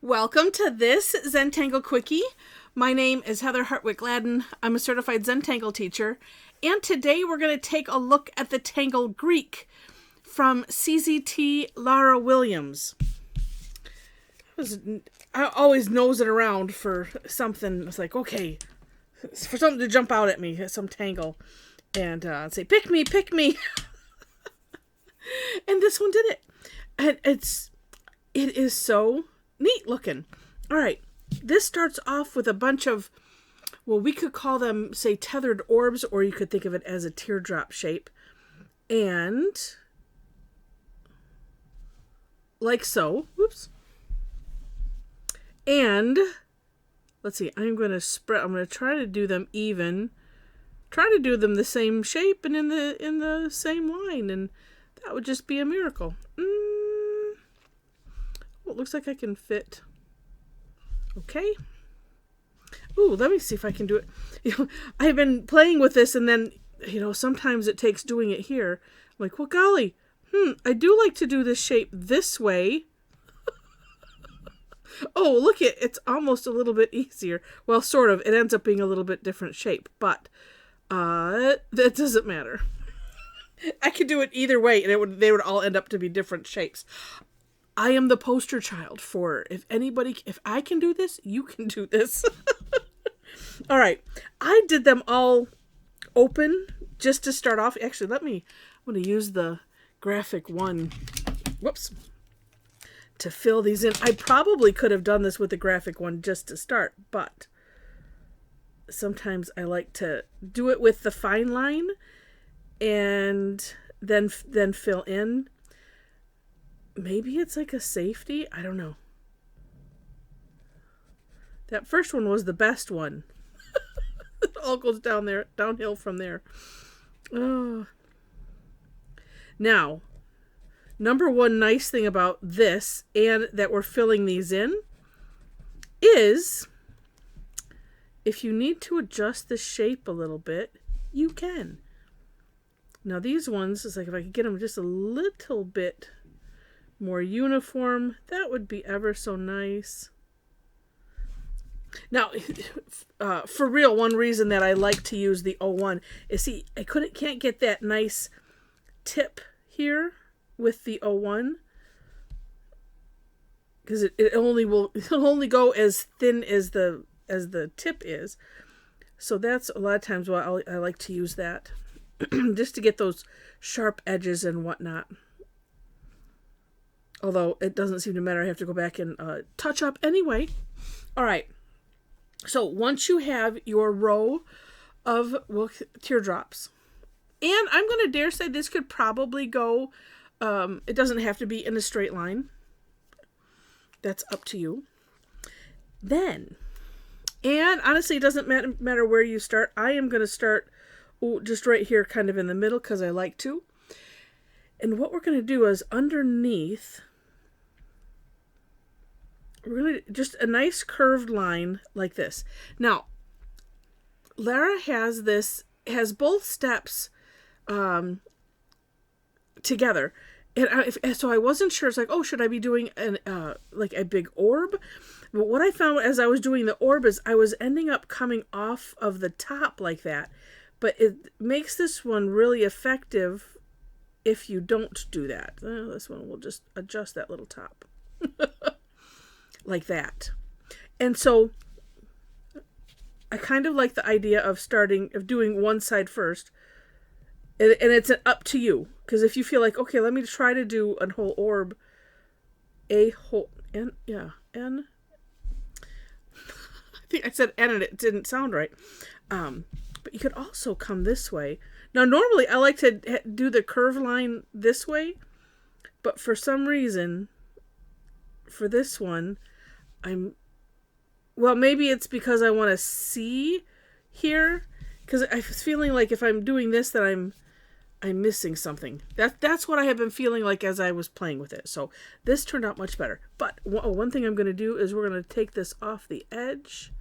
Welcome to this Zentangle Quickie. My name is Heather Hartwick Gladden. I'm a Certified Zentangle Teacher. And today we're going to take a look at the Tangle Greek from CZT Lara Williams. I always nose it around for something. It's like, okay, for something to jump out at me, some tangle. And say, pick me, pick me. And this one did it. And it is so neat looking. All right. This starts off with a bunch of, well, we could call them, say, tethered orbs, or you could think of it as a teardrop shape. And like so. Whoops. And let's see, I'm going to try to do them even. Try to do them the same shape and in the same line, and that would just be a miracle. Well, it looks like I can fit. Okay. Ooh, let me see if I can do it. I've been playing with this, and then, sometimes it takes doing it here. I'm like, well, golly, I do like to do this shape this way. Oh, look, it's almost a little bit easier. Well, sort of. It ends up being a little bit different shape, but that doesn't matter. I could do it either way, and they would all end up to be different shapes. I am the poster child for if I can do this, you can do this. All right. I did them all open just to start off. Actually, I'm going to use the graphic one. Whoops. To fill these in. I probably could have done this with the graphic one just to start, but sometimes I like to do it with the fine line and then fill in. Maybe it's like a safety. I don't know. That first one was the best one. It all goes downhill from there. Oh. Now, number one nice thing about this, and that we're filling these in, is if you need to adjust the shape a little bit, you can. Now these ones, it's like if I could get them just a little bit more uniform, that would be ever so nice. Now, for real, one reason that I like to use the 01 is, see, I can't get that nice tip here with the 01 because it'll only go as thin as the tip is. So that's a lot of times why I like to use that just to get those sharp edges and whatnot. Although it doesn't seem to matter. I have to go back and touch up anyway. All right. So once you have your row of teardrops, and I'm going to dare say this could probably go, it doesn't have to be in a straight line. That's up to you. Then, and honestly, it doesn't matter where you start. I am going to start just right here kind of in the middle because I like to. And what we're going to do is underneath, we're going to just a nice curved line like this. Now, Lara has both steps together. And so I wasn't sure. It's like, oh, should I be doing like a big orb? But what I found as I was doing the orb is I was ending up coming off of the top like that. But it makes this one really effective if you don't do that. This one will just adjust that little top. Like that. And so I kind of like the idea of doing one side first. And it's up to you. Because if you feel like, okay, let me try to do a whole orb. N. I think I said N and it didn't sound right. But you could also come this way. Now, normally I like to do the curve line this way. But for some reason, for this one, maybe it's because I want to see here. Because I'm feeling like if I'm doing this, that I'm missing something. That's what I have been feeling like as I was playing with it. So this turned out much better. But one thing I'm going to do is we're going to take this off the edge.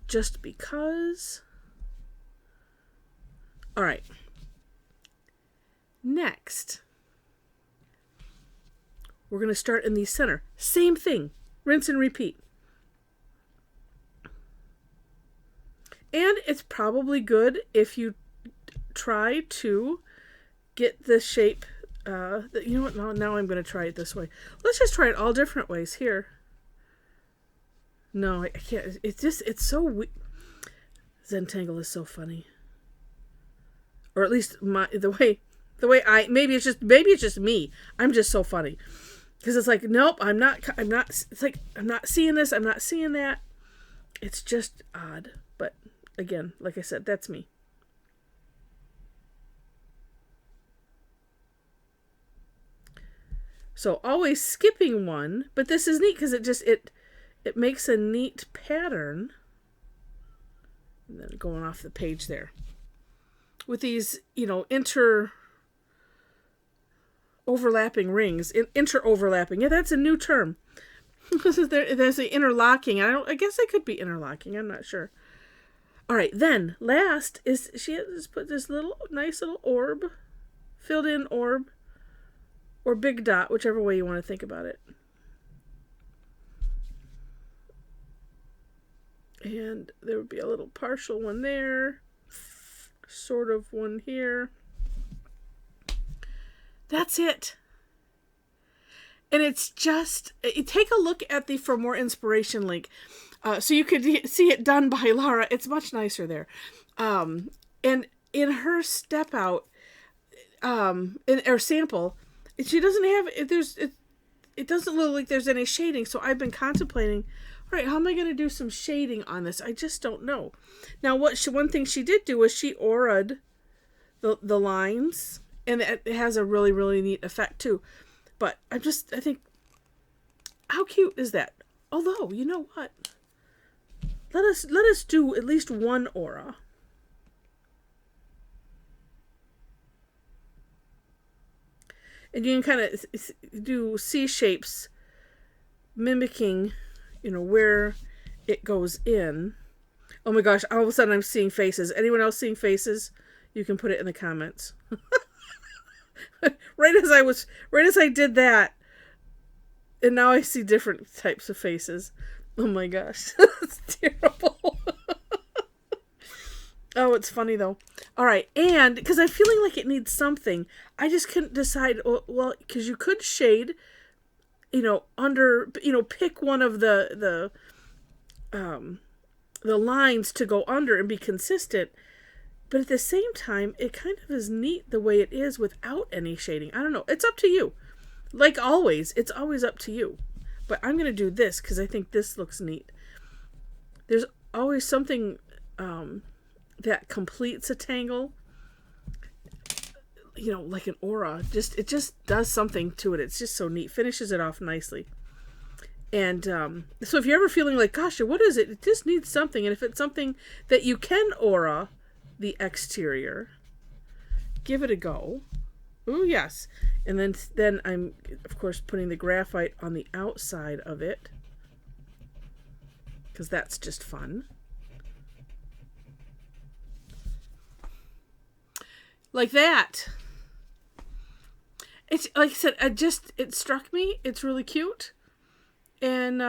Just because. All right. Next, we're going to start in the center. Same thing. rinse and repeat. And it's probably good if you try to get the shape. You know what? Now I'm going to try it this way. Let's just try it all different ways here. No, I can't. It's so weird. Zentangle is so funny. Or at least the way maybe it's just me. I'm just so funny. Because it's like, nope, I'm not, it's like, I'm not seeing this, I'm not seeing that. It's just odd. But again, like I said, that's me. So always skipping one, but this is neat because it makes a neat pattern. And then going off the page there. With these, overlapping rings. Inter-overlapping. Yeah, that's a new term. There's the interlocking. I guess it could be interlocking. I'm not sure. All right, then last is she has put this nice little orb, filled in orb, or big dot, whichever way you want to think about it. And there would be a little partial one there, sort of one here. That's it. And it's just, take a look at the For More Inspiration link. So you could see it done by Lara. It's much nicer there. And in her step out, in her sample, she doesn't have, it doesn't look like there's any shading. So I've been contemplating, all right, how am I going to do some shading on this? I just don't know. Now, one thing she did do was she aura'd the lines, and it has a really, really neat effect too. But I think, how cute is that? Although, you know what? Let us do at least one aura. And you can kind of do C shapes, mimicking, where it goes in. Oh my gosh, all of a sudden I'm seeing faces. Anyone else seeing faces? You can put it in the comments. Right as I did that, and now I see different types of faces. Oh my gosh, that's terrible. Oh, it's funny though. All right, and because I'm feeling like it needs something, I just couldn't decide. Well, because you could shade, under, pick one of the lines to go under and be consistent. But at the same time, it kind of is neat the way it is without any shading. I don't know. It's up to you. Like always, it's always up to you. But I'm going to do this because I think this looks neat. There's always something that completes a tangle. Like an aura. It just does something to it. It's just so neat. Finishes it off nicely. And so if you're ever feeling like, gosh, what is it? It just needs something. And if it's something that you can aura the exterior, give it a go. Ooh, yes. And then I'm, of course, putting the graphite on the outside of it, because that's just fun. Like that. It's, like I said, it struck me. It's really cute. And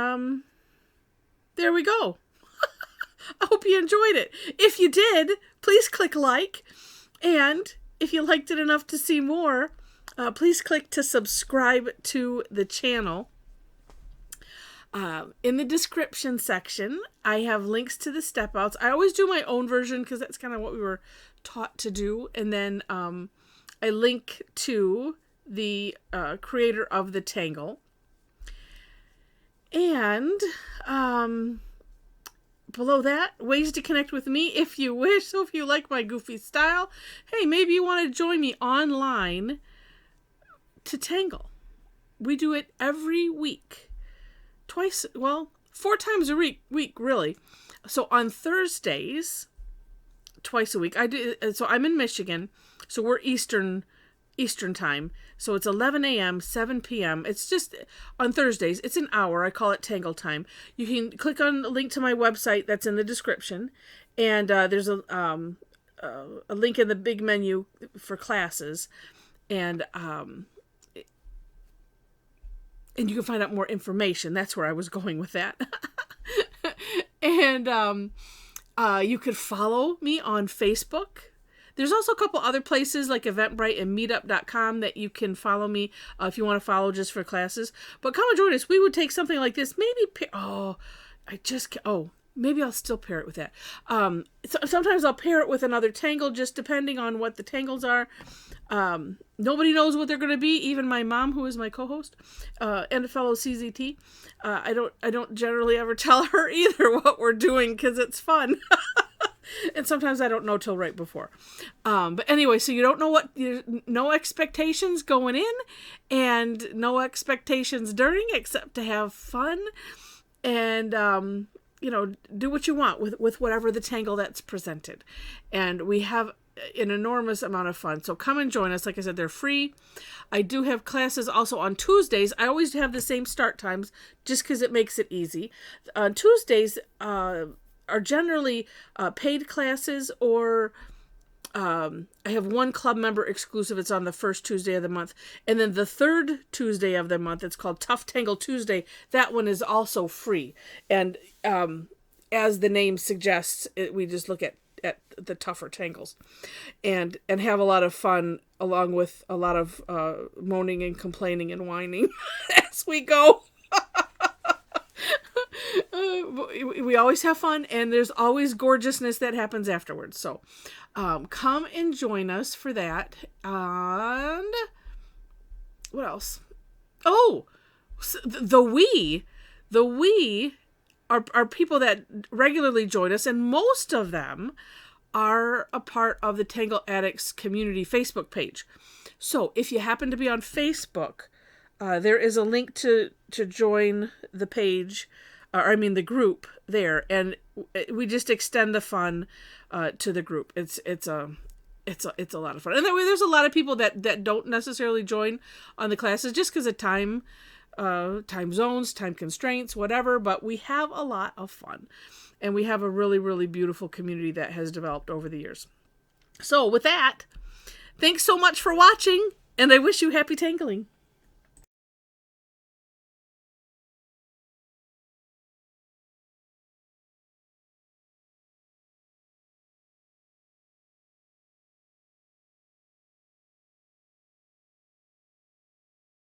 there we go. I hope you enjoyed it. If you did, please click like. And if you liked it enough to see more, please click to subscribe to the channel. In the description section, I have links to the step outs. I always do my own version because that's kind of what we were taught to do. And then I link to the creator of the Tangle. And below that, ways to connect with me if you wish. So if you like my goofy style, hey, maybe you want to join me online to tangle. We do it every week. 4 times a week, really. So on Thursdays, twice a week, I do. So I'm in Michigan, so we're Eastern time. So it's 11 a.m., 7 p.m. It's just on Thursdays. It's an hour. I call it Tangle Time. You can click on the link to my website that's in the description. And there's a link in the big menu for classes. And and you can find out more information. That's where I was going with that. And you could follow me on Facebook. There's also a couple other places like Eventbrite and Meetup.com that you can follow me if you want to follow just for classes. But come and join us. We would take something like this. Maybe, maybe I'll still pair it with that. Sometimes I'll pair it with another tangle, just depending on what the tangles are. Nobody knows what they're going to be, even my mom, who is my co-host, and a fellow CZT. I don't generally ever tell her either what we're doing because it's fun. And sometimes I don't know till right before. But anyway, so you don't know no expectations going in and no expectations during, except to have fun and, do what you want with whatever the tangle that's presented. And we have an enormous amount of fun. So come and join us. Like I said, they're free. I do have classes also on Tuesdays. I always have the same start times just because it makes it easy. On Tuesdays, are generally paid classes, or I have one club member exclusive. It's on the first Tuesday of the month. And then the third Tuesday of the month, it's called Tough Tangle Tuesday. That one is also free. And as the name suggests, we just look at the tougher tangles and have a lot of fun, along with a lot of moaning and complaining and whining as we go. We always have fun, and there's always gorgeousness that happens afterwards. So come and join us for that. And what else? Oh, the we are people that regularly join us, and most of them are a part of the Tangle Addicts community Facebook page. So if you happen to be on Facebook, there is a link to join the page, the group there, and we just extend the fun to the group. It's a lot of fun, and there's a lot of people that don't necessarily join on the classes just because of time zones, time constraints, whatever. But we have a lot of fun, and we have a really, really beautiful community that has developed over the years. So with that, thanks so much for watching, and I wish you happy tangling.